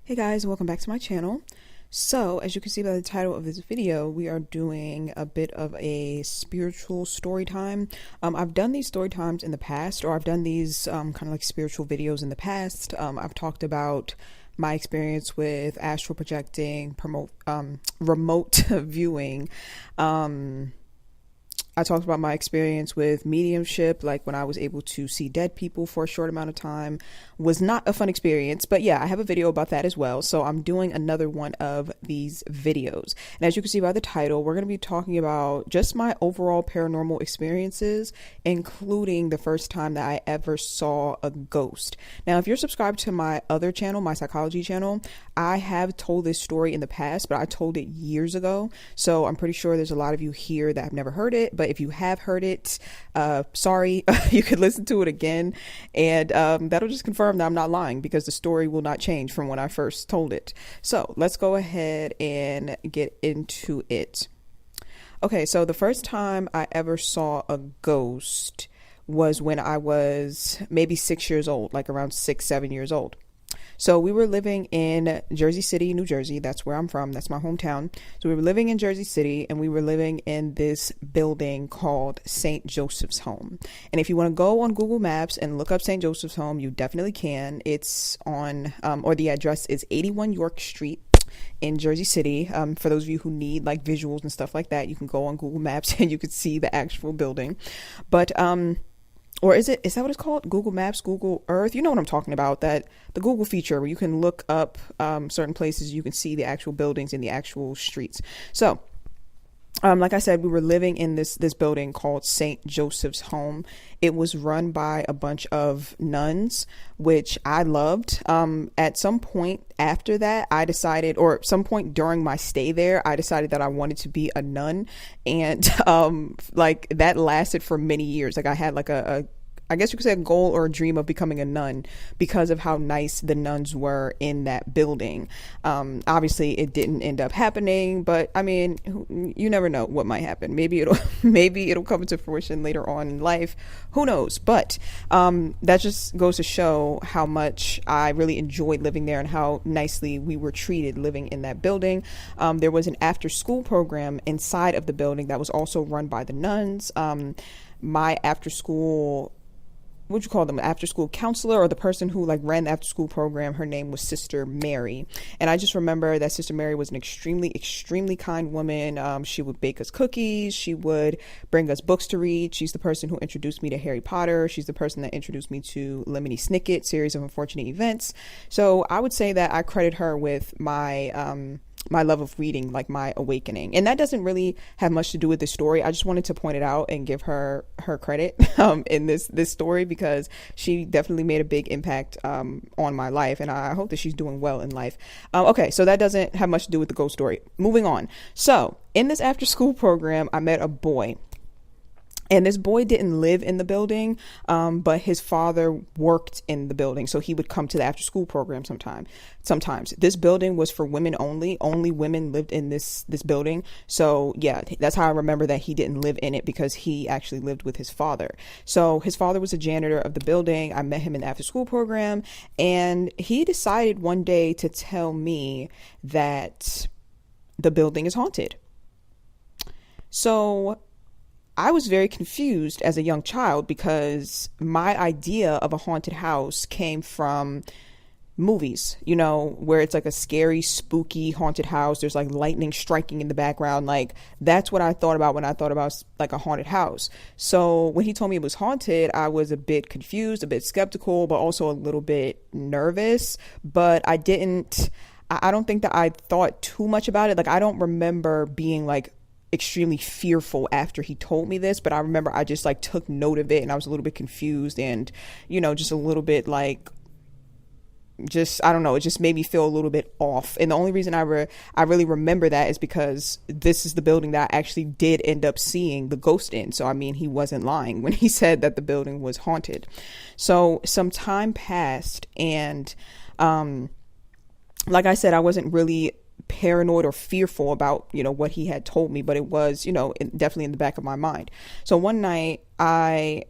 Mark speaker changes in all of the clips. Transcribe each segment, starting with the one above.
Speaker 1: Hey guys, welcome back to my channel. So, as you can see by the title of this video, we are doing a bit of a spiritual story time. I've done these story times in the past, or I've done these kind of like spiritual videos in the past. I've talked about my experience with astral projecting, remote viewing. I talked about my experience with mediumship, like when I was able to see dead people for a short amount of time. Was not a fun experience, but yeah, I have a video about that as well. So I'm doing another one of these videos. And as you can see by the title, we're going to be talking about just my overall paranormal experiences, including the first time that I ever saw a ghost. Now, if you're subscribed to my other channel, my psychology channel, I have told this story in the past, but I told it years ago. So I'm pretty sure there's a lot of you here that have never heard it, but if you have heard it, sorry, you could listen to it again, and that'll just confirm that I'm not lying, because the story will not change from when I first told it. So let's go ahead and get into it. Okay, so the first time I ever saw a ghost was when I was maybe 6 years old, like around 6, 7 years old. So we were living in Jersey City, New Jersey. That's where I'm from. That's my hometown. So we were living in Jersey City, and we were living in this building called St. Joseph's Home. And if you want to go on Google Maps and look up St. Joseph's Home, you definitely can. It's on, or the address is 81 York Street in Jersey City. For those of you who need like visuals and stuff like that, you can go on Google Maps and you can see the actual building. But, or is that what it's called? Google Maps, Google Earth? You know what I'm talking about, that the Google feature where you can look up certain places, you can see the actual buildings and the actual streets. So, like I said, we were living in this building called St. Joseph's Home. It was run by a bunch of nuns, which I loved. At some point after that, I decided, or some point during my stay there, I decided that I wanted to be a nun. And like that lasted for many years. Like I had like I guess you could say a goal or a dream of becoming a nun because of how nice the nuns were in that building. Obviously it didn't end up happening, but I mean, you never know what might happen. Maybe it'll come into fruition later on in life. Who knows? But that just goes to show how much I really enjoyed living there and how nicely we were treated living in that building. There was an after school program inside of the building that was also run by the nuns. My after school, what you call them, after school counselor, or the person who like ran the after school program, her name was Sister Mary. And I just remember that Sister Mary was an extremely kind woman. She would bake us cookies. She would bring us books to read. She's the person who introduced me to Harry Potter. She's the person that introduced me to Lemony Snicket, Series of Unfortunate Events. So I would say that I credit her with my my love of reading, like my awakening. And that doesn't really have much to do with this story. I just wanted to point it out and give her credit in this story, because she definitely made a big impact on my life, and I hope that she's doing well in life. Okay, so that doesn't have much to do with the ghost story. Moving on. So in this after school program, I met a boy. And this boy didn't live in the building, but his father worked in the building. So he would come to the after school program sometimes. This building was for women only. Only women lived in this building. So yeah, that's how I remember that he didn't live in it, because he actually lived with his father. So his father was a janitor of the building. I met him in the after school program, and he decided one day to tell me that the building is haunted. So I was very confused as a young child, because my idea of a haunted house came from movies, you know, where it's like a scary, spooky haunted house. There's like lightning striking in the background. Like that's what I thought about when I thought about like a haunted house. So when he told me it was haunted, I was a bit confused, a bit skeptical, but also a little bit nervous. But I don't think that I thought too much about it. Like I don't remember being like extremely fearful after he told me this, but I remember I just like took note of it, and I was a little bit confused, and you know, just a little bit like, just I don't know, it just made me feel a little bit off. And the only reason I really remember that is because this is the building that I actually did end up seeing the ghost in. So I mean, he wasn't lying when he said that the building was haunted. So some time passed, and like I said, I wasn't really paranoid or fearful about, you know, what he had told me, but it was, you know, definitely in the back of my mind. So one night I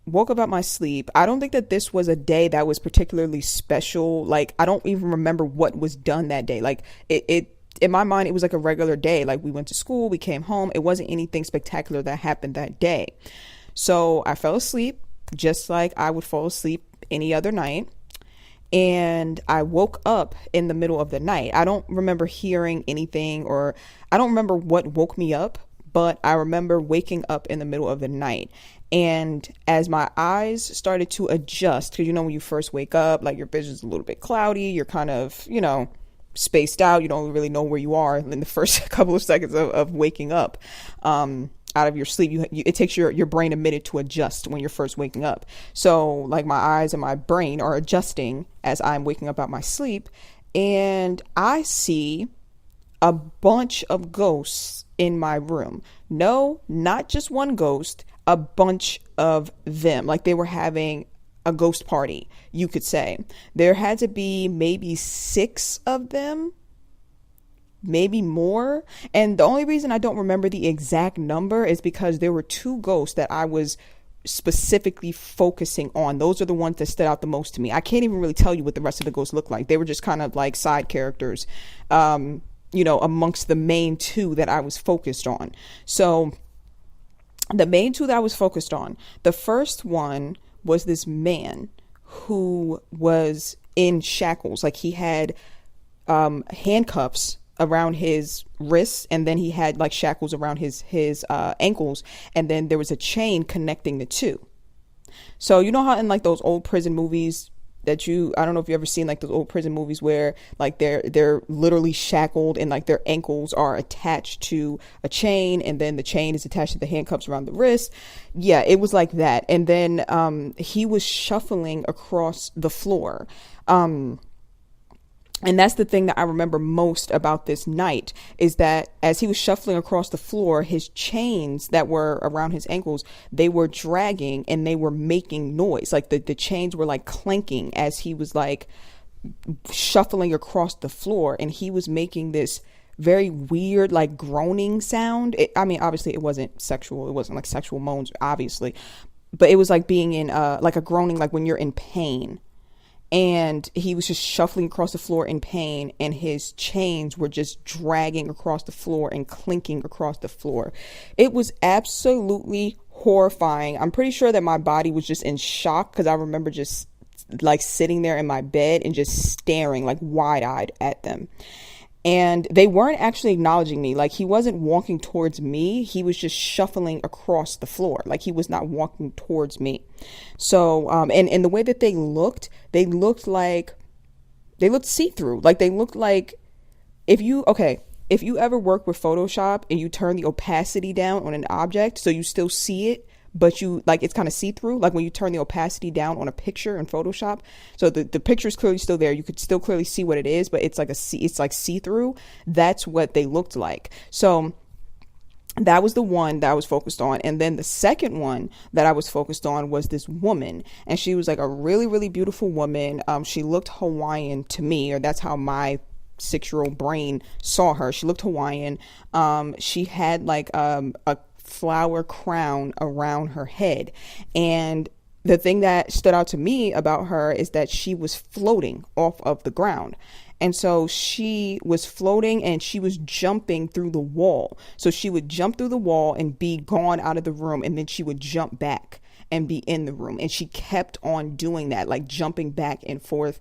Speaker 1: woke up out my sleep. I don't think that this was a day that was particularly special. Like, I don't even remember what was done that day. Like, it in my mind, it was like a regular day. Like, we went to school, we came home. It wasn't anything spectacular that happened that day. So I fell asleep just like I would fall asleep any other night. And I woke up in the middle of the night. I don't remember hearing anything, or I don't remember what woke me up, but I remember waking up in the middle of the night. And as my eyes started to adjust, because when you first wake up, like, your vision's a little bit cloudy, you're kind of, spaced out, you don't really know where you are in the first couple of seconds of waking up out of your sleep. It takes your brain a minute to adjust when you're first waking up. So, like, my eyes and my brain are adjusting as I'm waking up out my sleep, and I see a bunch of ghosts in my room. No, not just one ghost, a bunch of them. Like, they were having a ghost party, you could say. There had to be maybe 6 of them, maybe more. And the only reason I don't remember the exact number is because there were 2 ghosts that I was specifically focusing on. Those are the ones that stood out the most to me. I can't even really tell you what the rest of the ghosts look like. They were just kind of like side characters, amongst the main 2 that I was focused on. So the main 2 that I was focused on, the first one was this man who was in shackles. Like, he had handcuffs around his wrists, and then he had like shackles around his ankles, and then there was a chain connecting the 2. So you know how in like those old prison movies that I don't know if you ever seen like those old prison movies where like they're literally shackled and like their ankles are attached to a chain, and then the chain is attached to the handcuffs around the wrist. Yeah, it was like that. And then he was shuffling across the floor. And that's the thing that I remember most about this night, is that as he was shuffling across the floor, his chains that were around his ankles, they were dragging and they were making noise. Like the chains were like clanking as he was like shuffling across the floor, and he was making this very weird like groaning sound. Obviously it wasn't sexual. It wasn't like sexual moans, obviously, but it was like being in like a groaning, like when you're in pain. And he was just shuffling across the floor in pain, and his chains were just dragging across the floor and clinking across the floor. It was absolutely horrifying. I'm pretty sure that my body was just in shock, because I remember just like sitting there in my bed and just staring like wide-eyed at them. And they weren't actually acknowledging me. Like, he wasn't walking towards me. He was just shuffling across the floor. Like, he was not walking towards me. So, and the way that they looked see-through. Like, they looked like if you ever work with Photoshop and you turn the opacity down on an object so you still see it, but you like it's kind of see-through, like when you turn the opacity down on a picture in Photoshop, so the picture is clearly still there, you could still clearly see what it is, but it's like see-through. That's what they looked like. So that was the one that I was focused on. And then the second one that I was focused on was this woman, and she was like a really, really beautiful woman. She looked Hawaiian to me, or that's how my 6-year-old brain saw her. She looked Hawaiian. She had like a flower crown around her head, and the thing that stood out to me about her is that she was floating off of the ground. And so she was floating and she was jumping through the wall. So she would jump through the wall and be gone out of the room, and then she would jump back and be in the room, and she kept on doing that, like jumping back and forth.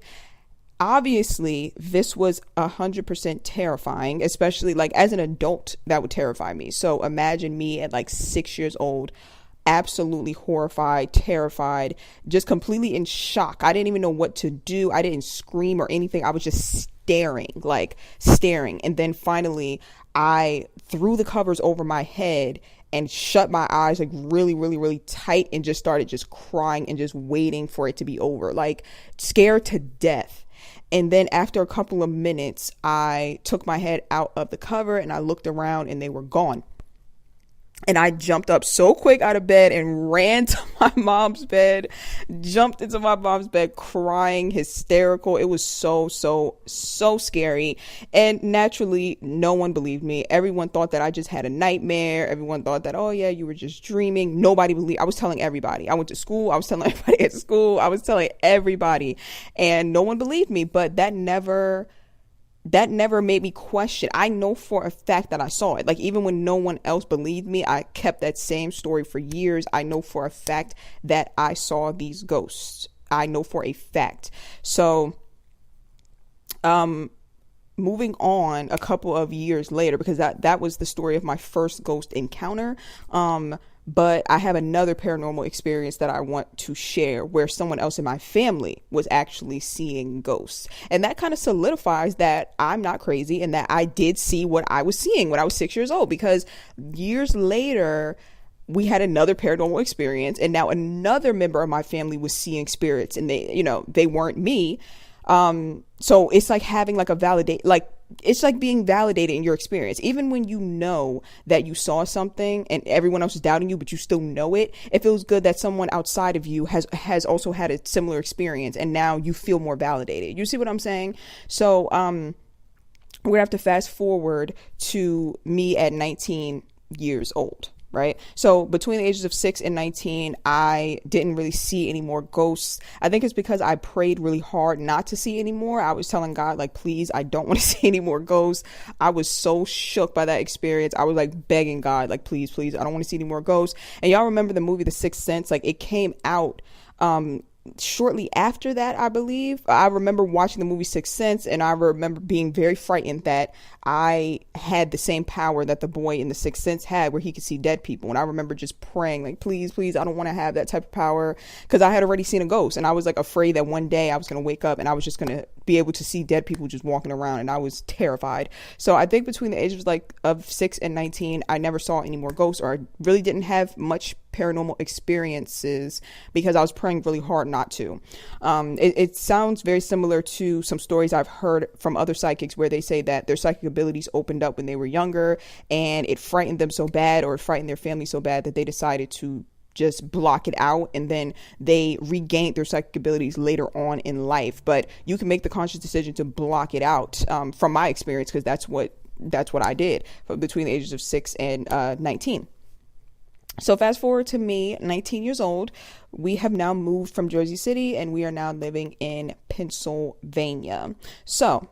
Speaker 1: Obviously, this was 100% terrifying, especially like as an adult, that would terrify me. So imagine me at like 6 years old, absolutely horrified, terrified, just completely in shock. I didn't even know what to do. I didn't scream or anything. I was just staring. And then finally, I threw the covers over my head and shut my eyes like really, really, really tight, and just started just crying and just waiting for it to be over, like scared to death. And then after a couple of minutes, I took my head out of the cover and I looked around, and they were gone. And I jumped up so quick out of bed and ran to my mom's bed, jumped into my mom's bed, crying, hysterical. It was so scary. And naturally, no one believed me. Everyone thought that I just had a nightmare. Everyone thought that, oh yeah, you were just dreaming. Nobody believed. I was telling everybody. I went to school. I was telling everybody at school. I was telling everybody. And no one believed me. But that never made me question. I know for a fact that I saw it. Like, even when no one else believed me, I kept that same story for years. I know for a fact that I saw these ghosts. I know for a fact. So, moving on a couple of years later, because that was the story of my first ghost encounter. But I have another paranormal experience that I want to share where someone else in my family was actually seeing ghosts. And that kind of solidifies that I'm not crazy and that I did see what I was seeing when I was 6 years old, because years later, we had another paranormal experience, and now another member of my family was seeing spirits, and they weren't me. So it's like having like it's like being validated in your experience. Even when you know that you saw something and everyone else is doubting you, but you still know it, it feels good that someone outside of you has also had a similar experience, and now you feel more validated. You see what I'm saying? So, we're gonna have to fast forward to me at 19 years old. Right. So between the ages of 6 and 19, I didn't really see any more ghosts. I think it's because I prayed really hard not to see any more. I was telling God, like, please, I don't want to see any more ghosts. I was so shook by that experience. I was like begging God, like, please, I don't want to see any more ghosts. And y'all remember the movie The Sixth Sense? Like, it came out shortly after that, I believe. I remember watching the movie Sixth Sense, and I remember being very frightened that I had the same power that the boy in The Sixth Sense had, where he could see dead people. And I remember just praying, like, please, I don't want to have that type of power, because I had already seen a ghost, and I was like afraid that one day I was going to wake up and I was just going to be able to see dead people just walking around, and I was terrified. So I think between the ages of 6 and 19, I never saw any more ghosts, or I really didn't have much paranormal experiences because I was praying really hard not to. It sounds very similar to some stories I've heard from other psychics where they say that their psychic abilities opened up when they were younger, and it frightened them so bad, or it frightened their family so bad, that they decided to just block it out, and then they regained their psychic abilities later on in life. But you can make the conscious decision to block it out, from my experience, because that's what I did between the ages of 6 and 19. So fast forward to me, 19 years old. We have now moved from Jersey City, and we are now living in Pennsylvania. So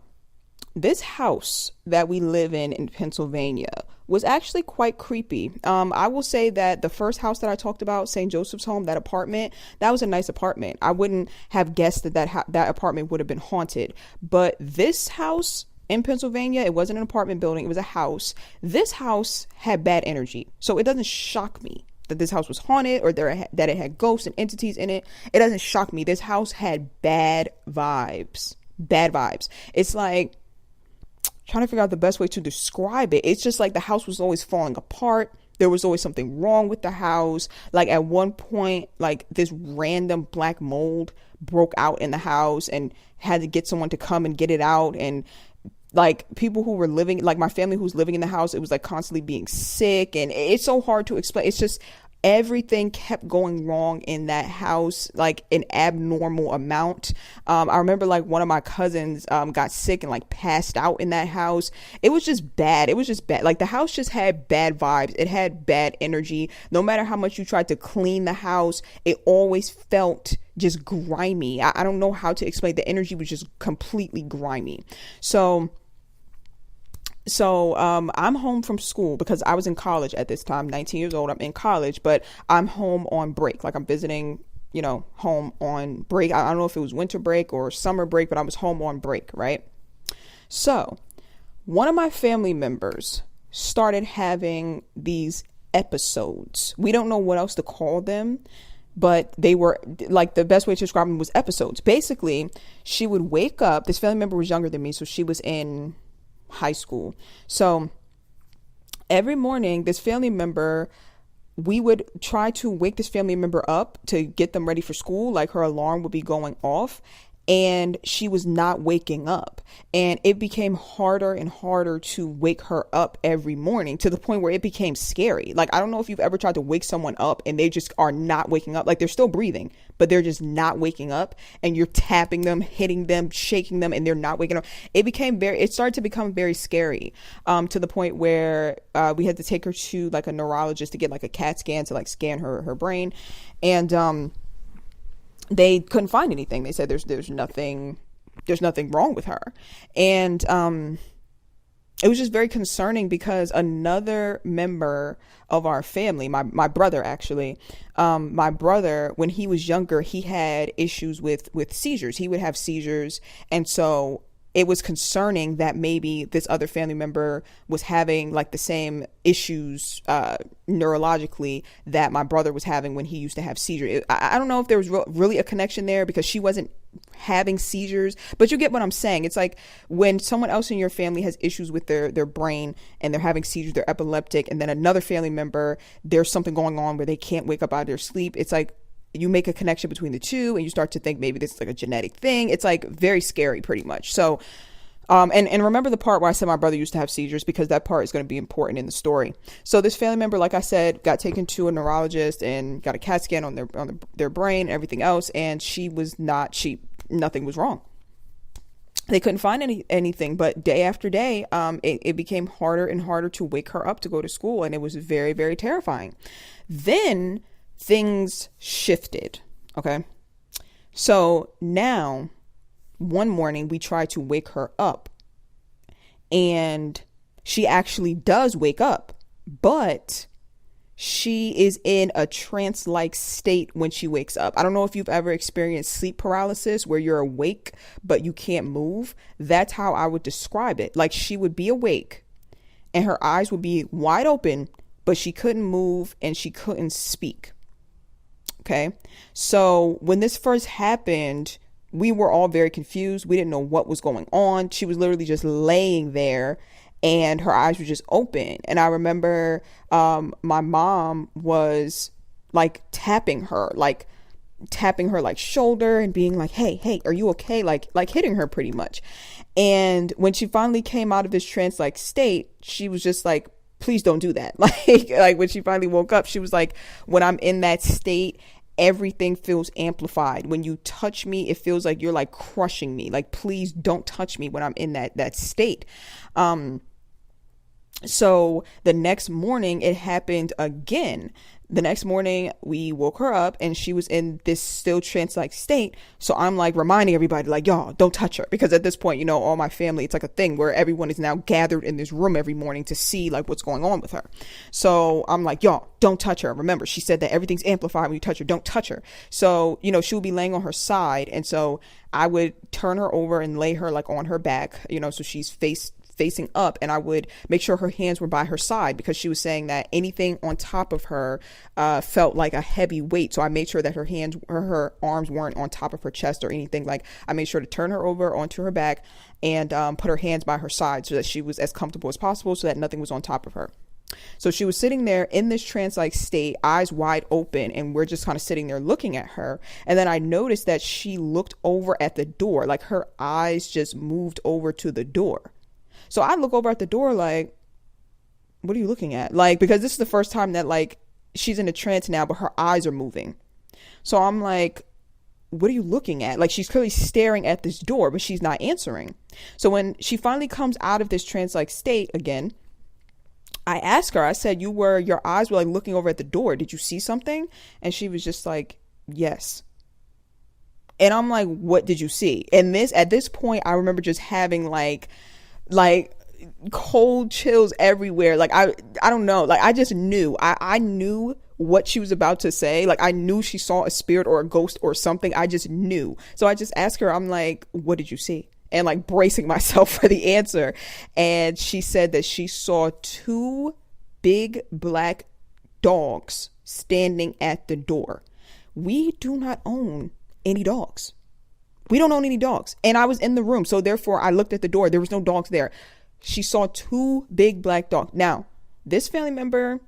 Speaker 1: this house that we live in Pennsylvania was actually quite creepy. I will say that the first house that I talked about, St. Joseph's Home, that apartment, that was a nice apartment. I wouldn't have guessed that apartment would have been haunted. But this house in Pennsylvania, it wasn't an apartment building, it was a house. This house had bad energy. So it doesn't shock me that this house was haunted, or that it had ghosts and entities in it. It doesn't shock me. This house had bad vibes. It's like, trying to figure out the best way to describe it. It's just like the house was always falling apart. There was always something wrong with the house. Like, at one point, like, this random black mold broke out in the house and had to get someone to come and get it out. And like, people who were living, like my family who's living in the house, it was like constantly being sick, and it's so hard to explain. It's just everything kept going wrong in that house, like an abnormal amount. I remember like one of my cousins got sick and like passed out in that house. It was just bad. Like, the house just had bad vibes. It had bad energy. No matter how much you tried to clean the house, it always felt just grimy. I don't know how to explain. The energy was just completely grimy. So I'm home from school because I was in college at this time, 19 years old. I'm in college, but I'm home on break. Like, I'm visiting, home on break. I don't know if it was winter break or summer break, but I was home on break, right? So one of my family members started having these episodes. We don't know what else to call them, but they were like, the best way to describe them was episodes. Basically, she would wake up. This family member was younger than me, so she was in high school. So every morning, this family member, we would try to wake this family member up to get them ready for school. Like, her alarm would be going off, and she was not waking up, and it became harder and harder to wake her up every morning, to the point where it became scary. Like, I don't know if you've ever tried to wake someone up and they just are not waking up. Like, they're still breathing, but they're just not waking up, and you're tapping them, hitting them, shaking them, and they're not waking up. It started to become very scary, to the point where we had to take her to like a neurologist to get like a CAT scan to like scan her brain, and they couldn't find anything. They said there's nothing wrong with her. And it was just very concerning, because another member of our family, my brother actually, my brother, when he was younger, he had issues with seizures. He would have seizures, and so it was concerning that maybe this other family member was having like the same issues neurologically that my brother was having when he used to have seizures. I don't know if there was really a connection there, because she wasn't having seizures, but you get what I'm saying. It's like when someone else in your family has issues with their brain and they're having seizures, they're epileptic, and then another family member, there's something going on where they can't wake up out of their sleep. It's like you make a connection between the two, and you start to think maybe this is like a genetic thing. It's like very scary, pretty much. So, and remember the part where I said my brother used to have seizures, because that part is going to be important in the story. So this family member, like I said, got taken to a neurologist and got a CAT scan on their brain and everything else, and nothing was wrong. They couldn't find anything, but day after day, it became harder and harder to wake her up to go to school, and it was very, very terrifying. Then things shifted. Okay. So now one morning we try to wake her up, and she actually does wake up, but she is in a trance-like state when she wakes up. I don't know if you've ever experienced sleep paralysis, where you're awake but you can't move. That's how I would describe it. Like, she would be awake and her eyes would be wide open, but she couldn't move and she couldn't speak. Okay. So when this first happened, we were all very confused. We didn't know what was going on. She was literally just laying there and her eyes were just open. And I remember my mom was like tapping her like shoulder and being like, hey, are you okay? Like hitting her pretty much. And when she finally came out of this trance like state, she was just like, please don't do that. Like when she finally woke up, she was like, when I'm in that state, everything feels amplified. When you touch me, it feels like you're like crushing me. Like, please don't touch me when I'm in that state. So the next morning it happened again. The next morning we woke her up and she was in this still trance-like state. So I'm like reminding everybody, like, y'all don't touch her, because at this point, you know, all my family, it's like a thing where everyone is now gathered in this room every morning to see like what's going on with her. So I'm like, y'all don't touch her. Remember, she said that everything's amplified when you touch her. Don't touch her. So, you know, she would be laying on her side, and so I would turn her over and lay her like on her back, you know, so she's facing up, and I would make sure her hands were by her side, because she was saying that anything on top of her felt like a heavy weight. So I made sure that her arms weren't on top of her chest or anything. Like, I made sure to turn her over onto her back and put her hands by her side so that she was as comfortable as possible, so that nothing was on top of her. So she was sitting there in this trance-like state, eyes wide open, and we're just kind of sitting there looking at her. And then I noticed that she looked over at the door, like her eyes just moved over to the door. So I look over at the door like, what are you looking at? Like, because this is the first time that like she's in a trance now, but her eyes are moving. So I'm like, what are you looking at? Like, she's clearly staring at this door, but she's not answering. So when she finally comes out of this trance-like state again, I asked her, I said, your eyes were like looking over at the door. Did you see something? And she was just like, yes. And I'm like, what did you see? And at this point, I remember just having like cold chills everywhere. Like, I don't know. Like, I just knew. I knew what she was about to say. Like, I knew she saw a spirit or a ghost or something. I just knew. So I just asked her, I'm like, what did you see? And like bracing myself for the answer. And she said that she saw 2 big black dogs standing at the door. We do not own any dogs. We don't own any dogs. And I was in the room. So therefore I looked at the door. There was no dogs there. She saw 2 big black dogs. Now, this family member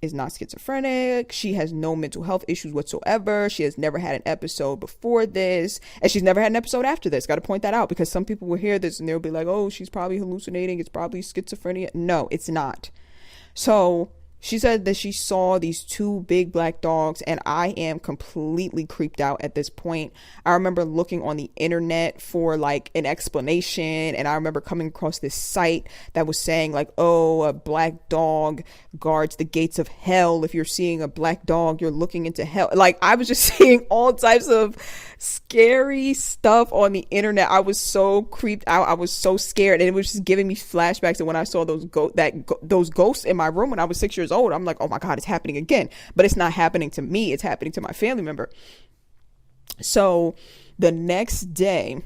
Speaker 1: is not schizophrenic. She has no mental health issues whatsoever. She has never had an episode before this, and she's never had an episode after this. Got to point that out, because some people will hear this and they'll be like, oh, she's probably hallucinating. It's probably schizophrenia. No, it's not. So she said that she saw these two big black dogs, and I am completely creeped out at this point. I remember looking on the internet for like an explanation, and I remember coming across this site that was saying like, oh, a black dog guards the gates of hell. If you're seeing a black dog, you're looking into hell. Like, I was just seeing all types of scary stuff on the internet. I was so creeped out. I was so scared, and it was just giving me flashbacks to when I saw those ghosts in my room when I was 6 years old. I'm like, oh my God, it's happening again. But it's not happening to me. It's happening to my family member. So the next day,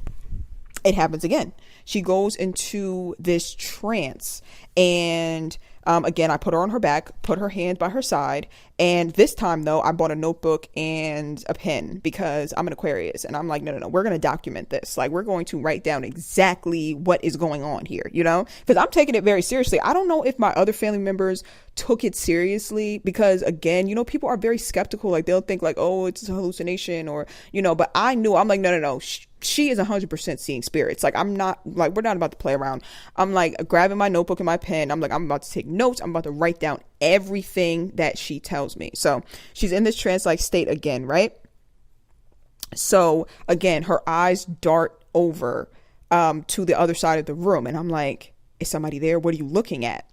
Speaker 1: it happens again. She goes into this trance, and again, I put her on her back, put her hands by her side. And this time though, I bought a notebook and a pen, because I'm an Aquarius, and I'm like, no, we're going to document this. Like, we're going to write down exactly what is going on here, you know, because I'm taking it very seriously. I don't know if my other family members took it seriously, because again, you know, people are very skeptical. Like, they'll think like, oh, it's a hallucination, or, you know, but I knew, I'm like, no. She is 100% seeing spirits. Like, I'm not, like, we're not about to play around. I'm like grabbing my notebook and my pen. I'm like, I'm about to take notes. I'm about to write down everything that she tells me. So she's in this trance-like state again, right? So again, her eyes dart over to the other side of the room. And I'm like, is somebody there? What are you looking at?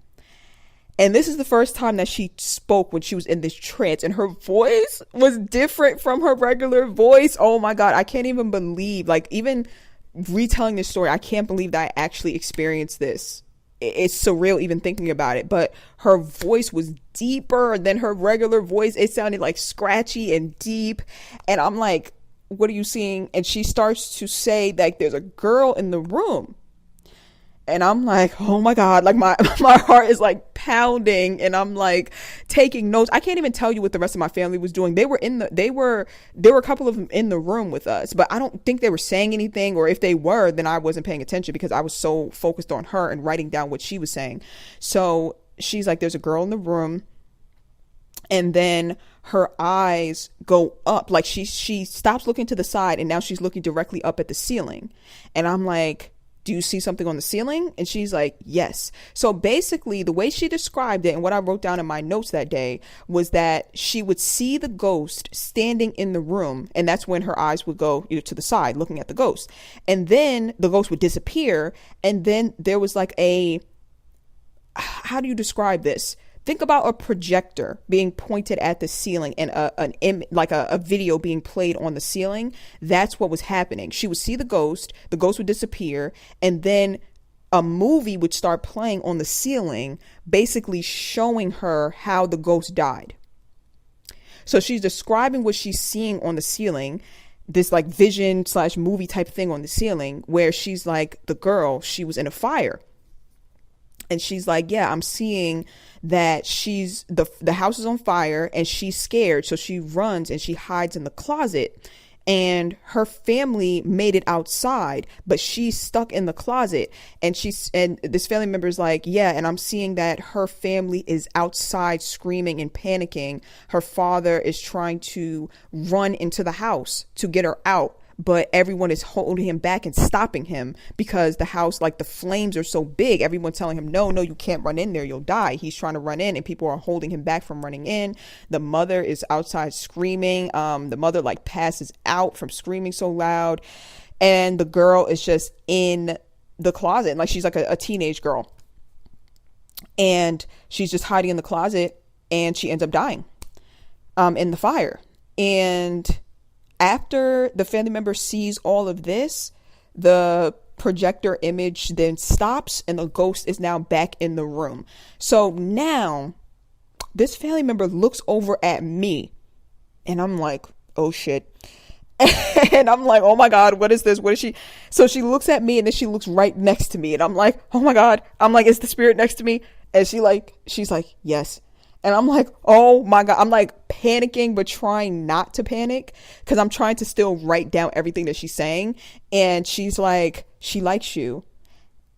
Speaker 1: And this is the first time that she spoke when she was in this trance, and her voice was different from her regular voice. Oh my God, I can't even believe, like, even retelling this story, I can't believe that I actually experienced this. It's surreal even thinking about it. But her voice was deeper than her regular voice. It sounded like scratchy and deep. And I'm like, what are you seeing? And she starts to say like, there's a girl in the room. And I'm like, oh my God, like my heart is like pounding, and I'm like taking notes. I can't even tell you what the rest of my family was doing. There were a couple of them in the room with us, but I don't think they were saying anything, or if they were, then I wasn't paying attention because I was so focused on her and writing down what she was saying. So she's like, there's a girl in the room. And then her eyes go up, like she stops looking to the side, and now she's looking directly up at the ceiling. And I'm like, do you see something on the ceiling? And she's like, yes. So basically the way she described it, and what I wrote down in my notes that day, was that she would see the ghost standing in the room, and that's when her eyes would go either to the side looking at the ghost, and then the ghost would disappear. And then there was like how do you describe this? Think about a projector being pointed at the ceiling, and a video being played on the ceiling. That's what was happening. She would see the ghost would disappear, and then a movie would start playing on the ceiling, basically showing her how the ghost died. So she's describing what she's seeing on the ceiling, this like vision / movie type thing on the ceiling, where she's like, the girl, she was in a fire. And she's like, yeah, I'm seeing that she's the house is on fire, and she's scared. So she runs and she hides in the closet, and her family made it outside, but she's stuck in the closet. And this family member is like, yeah, and I'm seeing that her family is outside screaming and panicking. Her father is trying to run into the house to get her out, but everyone is holding him back and stopping him because the house, like the flames are so big. Everyone's telling him, no, you can't run in there. You'll die. He's trying to run in, and people are holding him back from running in. The mother is outside screaming. The mother like passes out from screaming so loud. And the girl is just in the closet. Like, she's like a teenage girl, and she's just hiding in the closet, and she ends up dying in the fire. And after the family member sees all of this, the projector image then stops, and the ghost is now back in the room. So now this family member looks over at me, and I'm like, oh shit. And I'm like, oh my God, what is this? What is she? So she looks at me, and then she looks right next to me, and I'm like, oh my God. I'm like, is the spirit next to me? And she's like, yes. And I'm like, oh my God. I'm like panicking, but trying not to panic, because I'm trying to still write down everything that she's saying. And she's like, she likes you.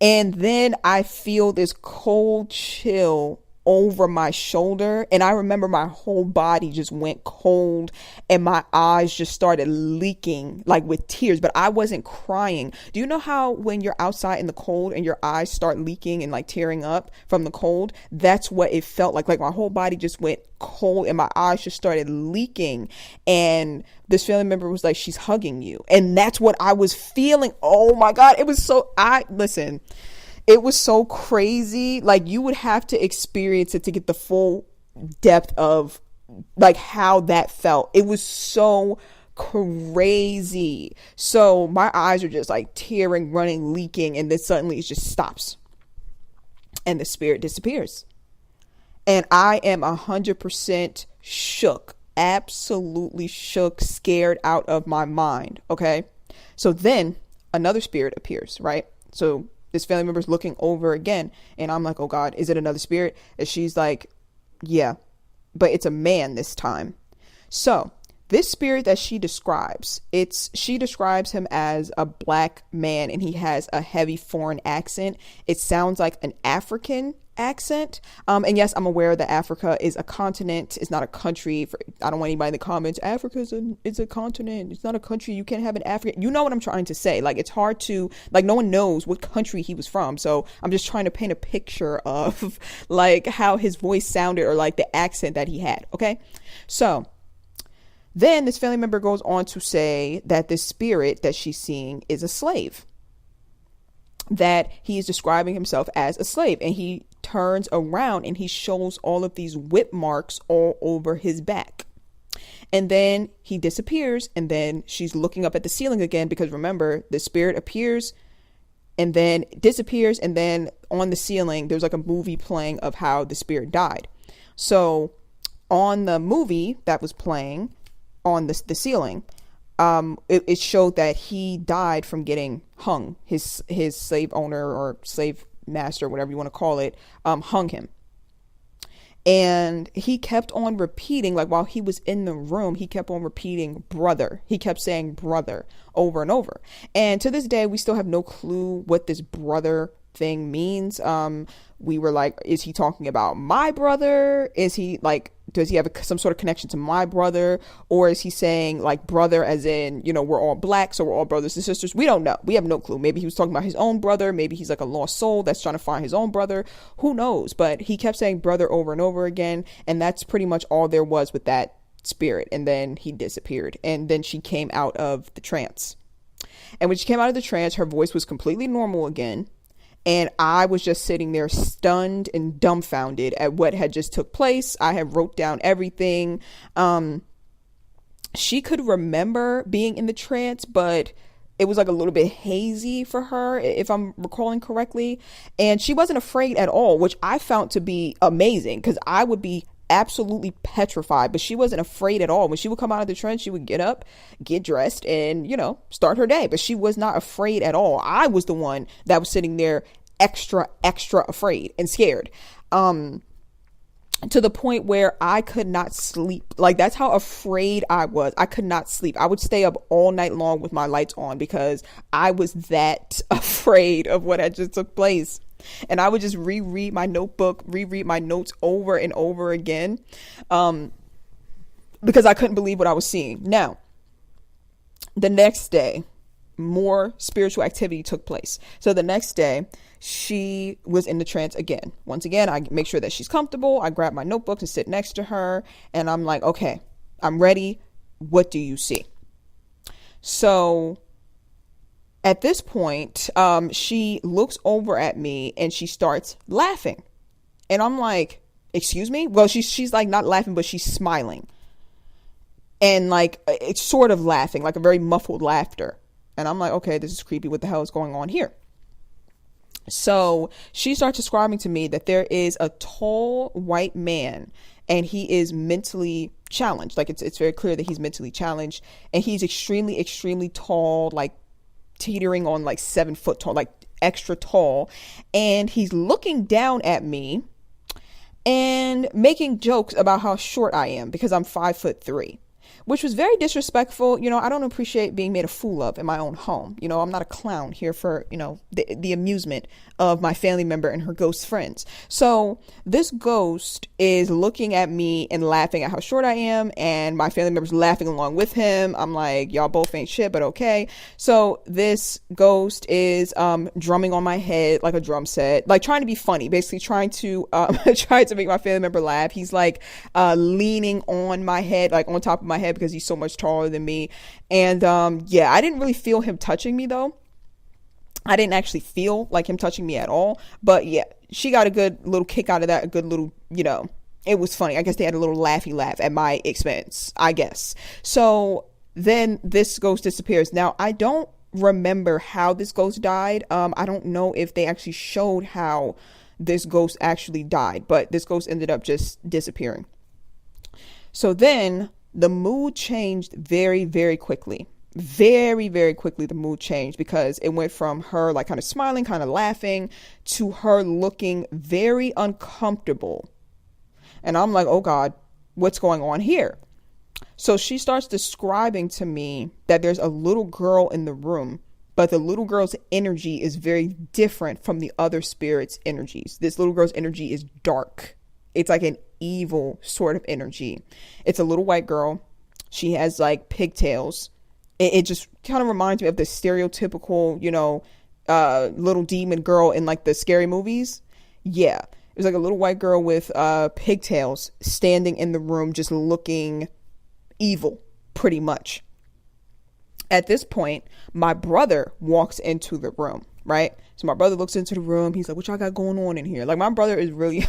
Speaker 1: And then I feel this cold chill over my shoulder, and I remember my whole body just went cold and my eyes just started leaking like with tears, but I wasn't crying. Do you know how when you're outside in the cold and your eyes start leaking and like tearing up from the cold? That's what it felt like. Like my whole body just went cold and my eyes just started leaking, and this family member was like, she's hugging you. And that's what I was feeling. Oh my God, it was so, it was so crazy. Like, you would have to experience it to get the full depth of like how that felt. It was so crazy. So my eyes are just like tearing, running, leaking, and then suddenly it just stops and the spirit disappears. And I am 100% shook, absolutely shook, scared out of my mind. Okay. So then another spirit appears, right? So this family member's looking over again, and I'm like, oh God, is it another spirit? And she's like, yeah, but it's a man this time. So this spirit that she describes, she describes him as a black man, and he has a heavy foreign accent. It sounds like an African accent. And yes, I'm aware that Africa is a continent. It's not a country. I don't want anybody in the comments, Africa is a continent. It's not a country. You can't have an African. You know what I'm trying to say. Like, it's hard to, like, no one knows what country he was from. So I'm just trying to paint a picture of like how his voice sounded, or like the accent that he had. Okay. So then this family member goes on to say that this spirit that she's seeing is a slave, that he is describing himself as a slave, and he turns around and he shows all of these whip marks all over his back. And then he disappears, and then she's looking up at the ceiling again, because remember, the spirit appears and then disappears, and then on the ceiling there's like a movie playing of how the spirit died. So on the movie that was playing on the ceiling, it showed that he died from getting hung. His slave owner or slave master, whatever you want to call it, hung him. And he kept on repeating, like while he was in the room, he kept on repeating brother. He kept saying brother over and over. And to this day, we still have no clue what this brother thing means. We were like, is he talking about my brother? Is he like, does he have some sort of connection to my brother? Or is he saying like brother as in, you know, we're all black, so we're all brothers and sisters? We don't know. We have no clue. Maybe he was talking about his own brother. Maybe he's like a lost soul that's trying to find his own brother. Who knows? But he kept saying brother over and over again. And that's pretty much all there was with that spirit. And then he disappeared. And then she came out of the trance. And when she came out of the trance, her voice was completely normal again. And I was just sitting there stunned and dumbfounded at what had just took place. I had wrote down everything. She could remember being in the trance, but it was like a little bit hazy for her, if I'm recalling correctly. And she wasn't afraid at all, which I found to be amazing, because I would be absolutely petrified, but she wasn't afraid at all. When she would come out of the trance, she would get up, get dressed, and, you know, start her day. But she was not afraid at all. I was the one that was sitting there extra afraid and scared, to the point where I could not sleep. Like, that's how afraid I was. I could not sleep. I would stay up all night long with my lights on, because I was that afraid of what had just took place. And I would just reread my notebook, reread my notes over and over again, because I couldn't believe what I was seeing. Now, the next day, more spiritual activity took place. So the next day, she was in the trance again. Once again, I make sure that she's comfortable. I grab my notebook and sit next to her. And I'm like, okay, I'm ready. What do you see? So at this point, she looks over at me and she starts laughing. And I'm like, excuse me? Well, she's like not laughing, but she's smiling. And like, it's sort of laughing, like a very muffled laughter. And I'm like, okay, this is creepy. What the hell is going on here? So she starts describing to me that there is a tall white man, and he is mentally challenged. Like, it's very clear that he's mentally challenged, and he's extremely tall, like teetering on like 7 foot tall, like extra tall. And he's looking down at me and making jokes about how short I am, because I'm 5'3", which was very disrespectful. You know, I don't appreciate being made a fool of in my own home. You know, I'm not a clown here for, you know, the amusement of my family member and her ghost friends. So this ghost is looking at me and laughing at how short I am, and my family member's laughing along with him. I'm like, y'all both ain't shit, but okay. So this ghost is drumming on my head like a drum set, like trying to be funny, basically trying to try to make my family member laugh. He's like leaning on my head, like on top of my head, because he's so much taller than me. And yeah, I didn't really feel him touching me though. I didn't actually feel like him touching me at all. But yeah, she got a good little kick out of that, a good little, you know, it was funny. I guess they had a little laughy laugh at my expense, I guess. So then this ghost disappears. Now, I don't remember how this ghost died. I don't know if they actually showed how this ghost actually died, but this ghost ended up just disappearing. So then the mood changed very, very quickly. Very, very quickly the mood changed, because it went from her like kind of smiling, kind of laughing, to her looking very uncomfortable. And I'm like, oh God, what's going on here? So she starts describing to me that there's a little girl in the room, but the little girl's energy is very different from the other spirits' energies. This little girl's energy is dark. It's like an evil sort of energy. It's a little white girl. She has like pigtails. It just kind of reminds me of the stereotypical, you know, little demon girl in like the scary movies. Yeah. It was like a little white girl with pigtails standing in the room, just looking evil, pretty much. At this point, my brother walks into the room, right? So my brother looks into the room. He's like, what y'all got going on in here? Like, my brother is really...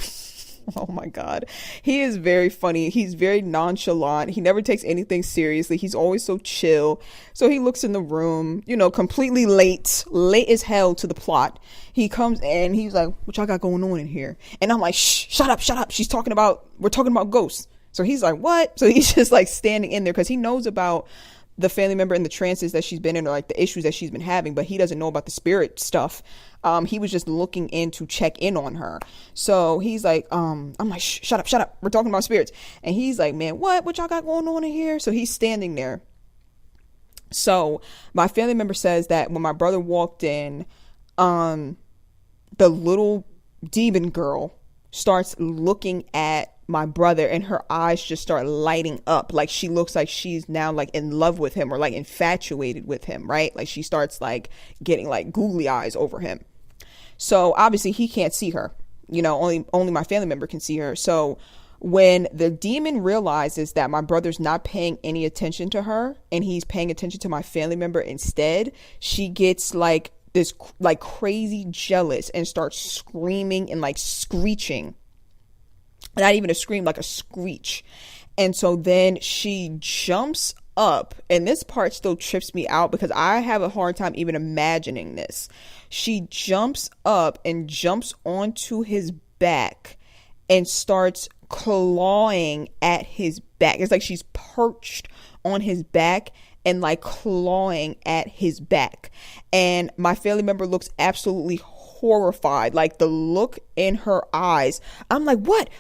Speaker 1: Oh my God. He is very funny. He's very nonchalant. He never takes anything seriously. He's always so chill. So he looks in the room, you know, completely late as hell to the plot. He comes in, he's like, what y'all got going on in here? And I'm like, shh, shut up. We're talking about ghosts. So he's like, what? So he's just like standing in there because he knows about the family member and the trances that she's been in, or like the issues that she's been having, but he doesn't know about the spirit stuff. He was just looking in to check in on her. So he's like, I'm like, shut up. We're talking about spirits. And he's like, man, what y'all got going on in here? So he's standing there. So my family member says that when my brother walked in, the little demon girl starts looking at my brother, and her eyes just start lighting up. Like, she looks like she's now like in love with him, or like infatuated with him, right? Like, she starts like getting like googly eyes over him. So obviously he can't see her, you know, only my family member can see her. So when the demon realizes that my brother's not paying any attention to her and he's paying attention to my family member instead, she gets like this like crazy jealous and starts screaming and like screeching. Not even a scream, like a screech. And so then she jumps up, and this part still trips me out because I have a hard time even imagining this. She jumps up and jumps onto his back and starts clawing at his back. It's like she's perched on his back and like clawing at his back. And my family member looks absolutely horrified, like the look in her eyes. I'm like,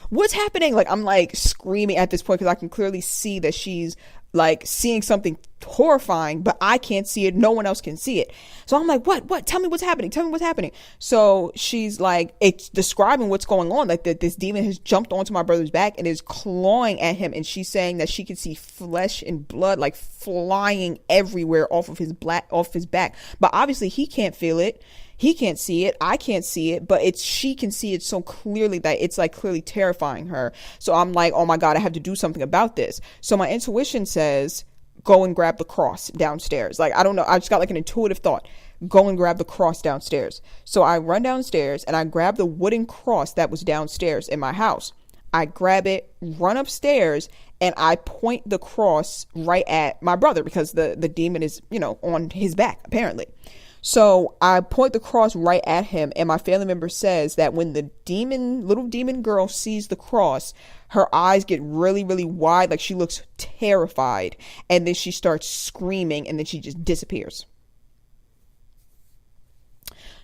Speaker 1: what's happening? Like, I'm like screaming at this point because I can clearly see that she's like seeing something horrifying, but I can't see it. No one else can see it. So I'm like, what? Tell me what's happening. So she's like, it's describing what's going on. Like this demon has jumped onto my brother's back and is clawing at him. And she's saying that she can see flesh and blood like flying everywhere off of his back. But obviously he can't feel it. He can't see it. I can't see it, but she can see it so clearly that it's like clearly terrifying her. So I'm like, oh my God, I have to do something about this. So my intuition says, go and grab the cross downstairs. Like, I don't know. I just got like an intuitive thought. Go and grab the cross downstairs. So I run downstairs and I grab the wooden cross that was downstairs in my house. I grab it, run upstairs, and I point the cross right at my brother because the demon is, you know, on his back, apparently. So I point the cross right at him, and my family member says that when the little demon girl sees the cross, her eyes get really, really wide, like she looks terrified, and then she starts screaming, and then she just disappears.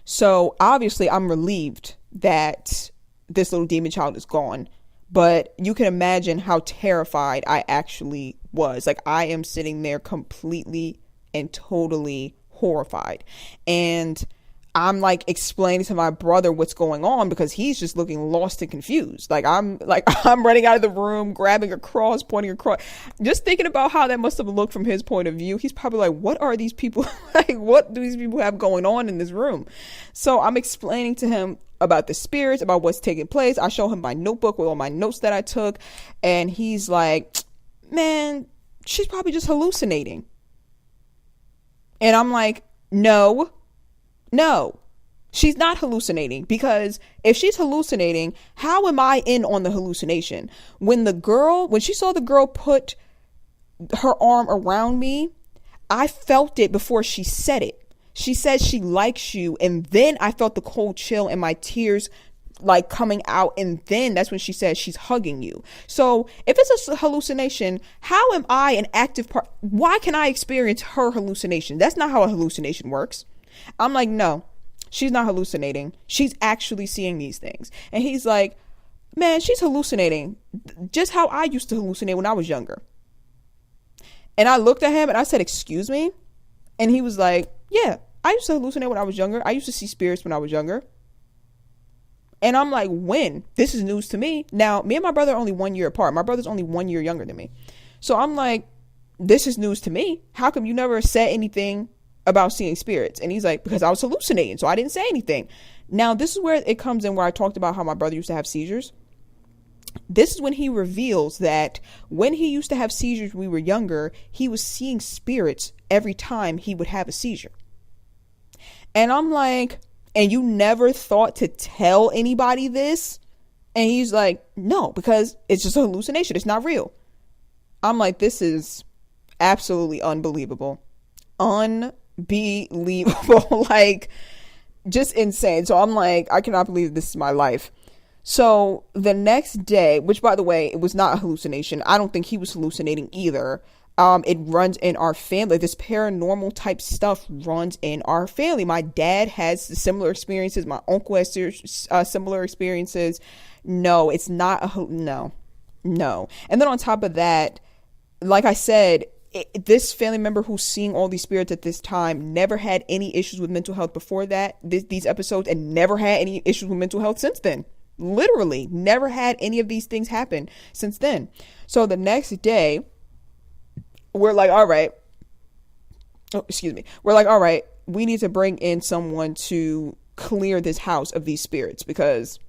Speaker 1: So obviously I'm relieved that this little demon child is gone, but you can imagine how terrified I actually was. Like, I am sitting there completely and totally horrified. And I'm like explaining to my brother what's going on because he's just looking lost and confused. I'm running out of the room, grabbing a cross, pointing across, just thinking about how that must have looked from his point of view. He's probably like, what are these people like? What do these people have going on in this room? So I'm explaining to him about the spirits, about what's taking place. I show him my notebook with all my notes that I took, and he's like, man, she's probably just hallucinating. And I'm like, no, she's not hallucinating, because if she's hallucinating, how am I in on the hallucination? When she saw the girl put her arm around me, I felt it before she said it. She said she likes you, and then I felt the cold chill and my tears like coming out, and then that's when she said she's hugging you. So if it's a hallucination, how am I an active part? Why can I experience her hallucination? That's not how a hallucination works. I'm like, no, she's not hallucinating. She's actually seeing these things. And he's like, man, she's hallucinating just how I used to hallucinate when I was younger. And I looked at him and I said, excuse me? And he was like, yeah, I used to hallucinate when I was younger. I used to see spirits when I was younger. And I'm like, when? This is news to me. Now, me and my brother are only 1 year apart. My brother's only 1 year younger than me. So I'm like, this is news to me. How come you never said anything about seeing spirits? And he's like, because I was hallucinating, so I didn't say anything. Now, this is where it comes in, where I talked about how my brother used to have seizures. This is when he reveals that when he used to have seizures when we were younger, he was seeing spirits every time he would have a seizure. And I'm like, and you never thought to tell anybody this? And he's like, no, because it's just a hallucination. It's not real. I'm like, this is absolutely unbelievable. Unbelievable. Like, just insane. So I'm like, I cannot believe this is my life. So the next day, which by the way, it was not a hallucination. I don't think he was hallucinating either. It runs in our family. This paranormal type stuff runs in our family. My dad has similar experiences. My uncle has similar experiences. No, it's not no. And then on top of that, like I said, this family member who's seeing all these spirits at this time never had any issues with mental health before these episodes, and never had any issues with mental health since then. Literally never had any of these things happen since then. So the next day, we're like, all right, we need to bring in someone to clear this house of these spirits, because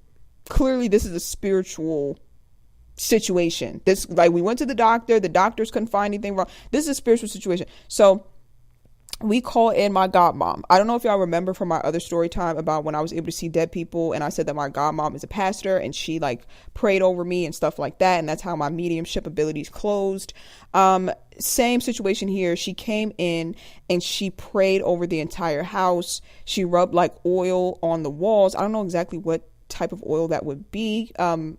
Speaker 1: clearly this is a spiritual situation. This, like, we went to the doctors couldn't find anything wrong. This is a spiritual situation. So we call in my godmom. I don't know if y'all remember from my other story time about when I was able to see dead people, and I said that my godmom is a pastor, and she like prayed over me and stuff like that, and that's how my mediumship abilities closed. Same situation here. She came in and she prayed over the entire house. She rubbed like oil on the walls. I don't know exactly what type of oil that would be.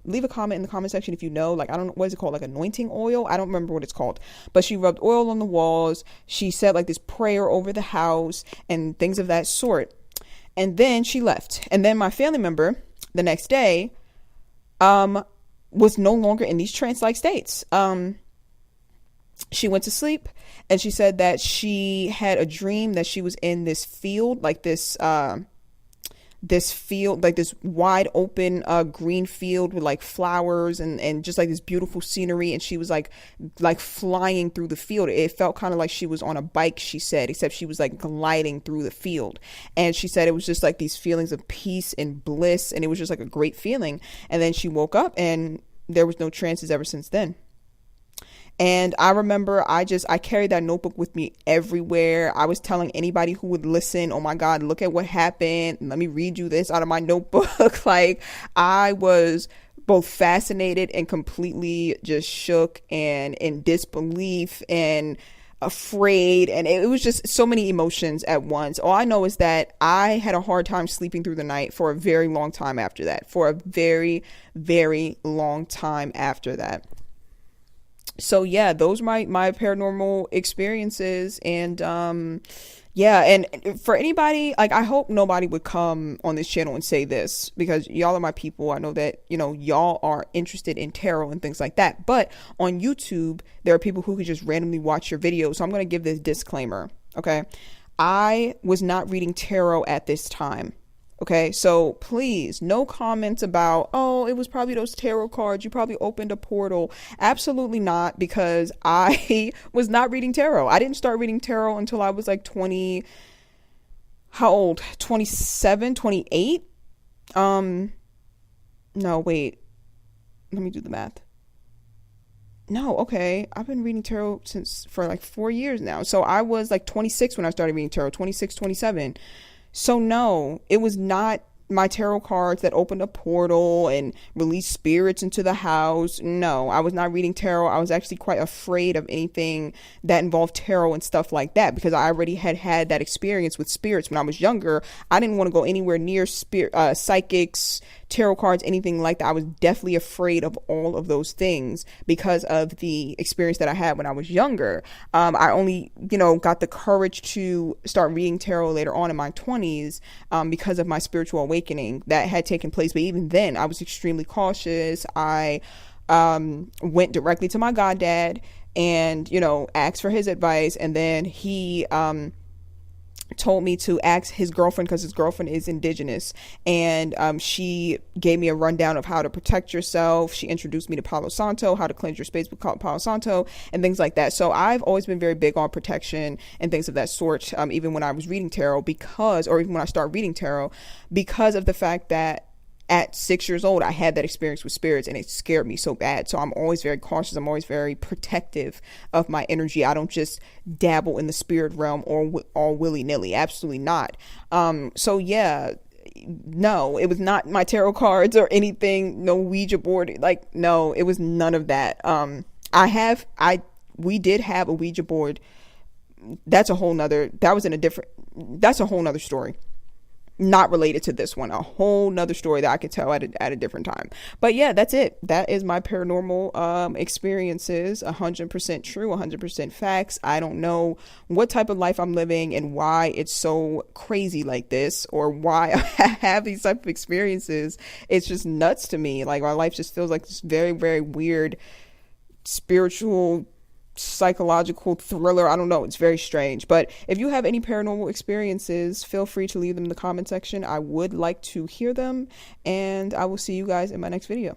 Speaker 1: Leave a comment in the comment section if you know. Like, I don't know, what is it called? Like anointing oil? I don't remember what it's called. But she rubbed oil on the walls. She said like this prayer over the house and things of that sort. And then she left. And then my family member the next day was no longer in these trance-like states. She went to sleep, and she said that she had a dream that she was in this field, like this field, like this wide open green field with like flowers and just like this beautiful scenery, and she was like flying through the field. It felt kind of like she was on a bike, she said, except she was like gliding through the field. And she said it was just like these feelings of peace and bliss, and it was just like a great feeling. And then she woke up, and there was no trances ever since then. And I remember I carried that notebook with me everywhere. I was telling anybody who would listen, oh my God, look at what happened. Let me read you this out of my notebook. Like, I was both fascinated and completely just shook and in disbelief and afraid. And it was just so many emotions at once. All I know is that I had a hard time sleeping through the night for a very long time after that. For a very, very long time after that. So yeah, those are my paranormal experiences. And Yeah, and for anybody, like, I hope nobody would come on this channel and say this, because y'all are my people. I know that, y'all are interested in tarot and things like that. But on YouTube, there are people who could just randomly watch your videos. So I'm going to give this disclaimer, okay? I was not reading tarot at this time. Okay, so please, no comments about, oh, it was probably those tarot cards. You probably opened a portal. Absolutely not, because I was not reading tarot. I didn't start reading tarot until I was like 20, how old? 27, 28? No, wait. Let me do the math. No, okay. I've been reading tarot for like 4 years now. So I was like 26 when I started reading tarot, 26, 27. So no, it was not my tarot cards that opened a portal and released spirits into the house. No, I was not reading tarot. I was actually quite afraid of anything that involved tarot and stuff like that, because I already had that experience with spirits when I was younger. I didn't want to go anywhere near psychics, tarot cards, anything like that. I was definitely afraid of all of those things because of the experience that I had when I was younger. I only, got the courage to start reading tarot later on in my 20s because of my spiritual awakening that had taken place. But even then, I was extremely cautious. I went directly to my goddad and, asked for his advice. And then he told me to ask his girlfriend, because his girlfriend is indigenous, and she gave me a rundown of how to protect yourself. She introduced me to Palo Santo, how to cleanse your space with Palo Santo, and things like that. So I've always been very big on protection and things of that sort, even when I was reading tarot, or even when I started reading tarot, because of the fact that at 6 years old, I had that experience with spirits and it scared me so bad. So I'm always very cautious. I'm always very protective of my energy. I don't just dabble in the spirit realm or all willy-nilly. Absolutely not. So yeah, no, it was not my tarot cards or anything. No Ouija board. Like, no, it was none of that. We did have a Ouija board. That's a whole nother story. Not related to this one, a whole nother story that I could tell at a different time. But yeah, that's it. That is my paranormal experiences. 100% true, 100% facts. I don't know what type of life I'm living and why it's so crazy like this, or why I have these type of experiences. It's just nuts to me. Like, my life just feels like this very, very weird spiritual psychological thriller. I don't know, it's very strange. But if you have any paranormal experiences, feel free to leave them in the comment section. I would like to hear them, and I will see you guys in my next video.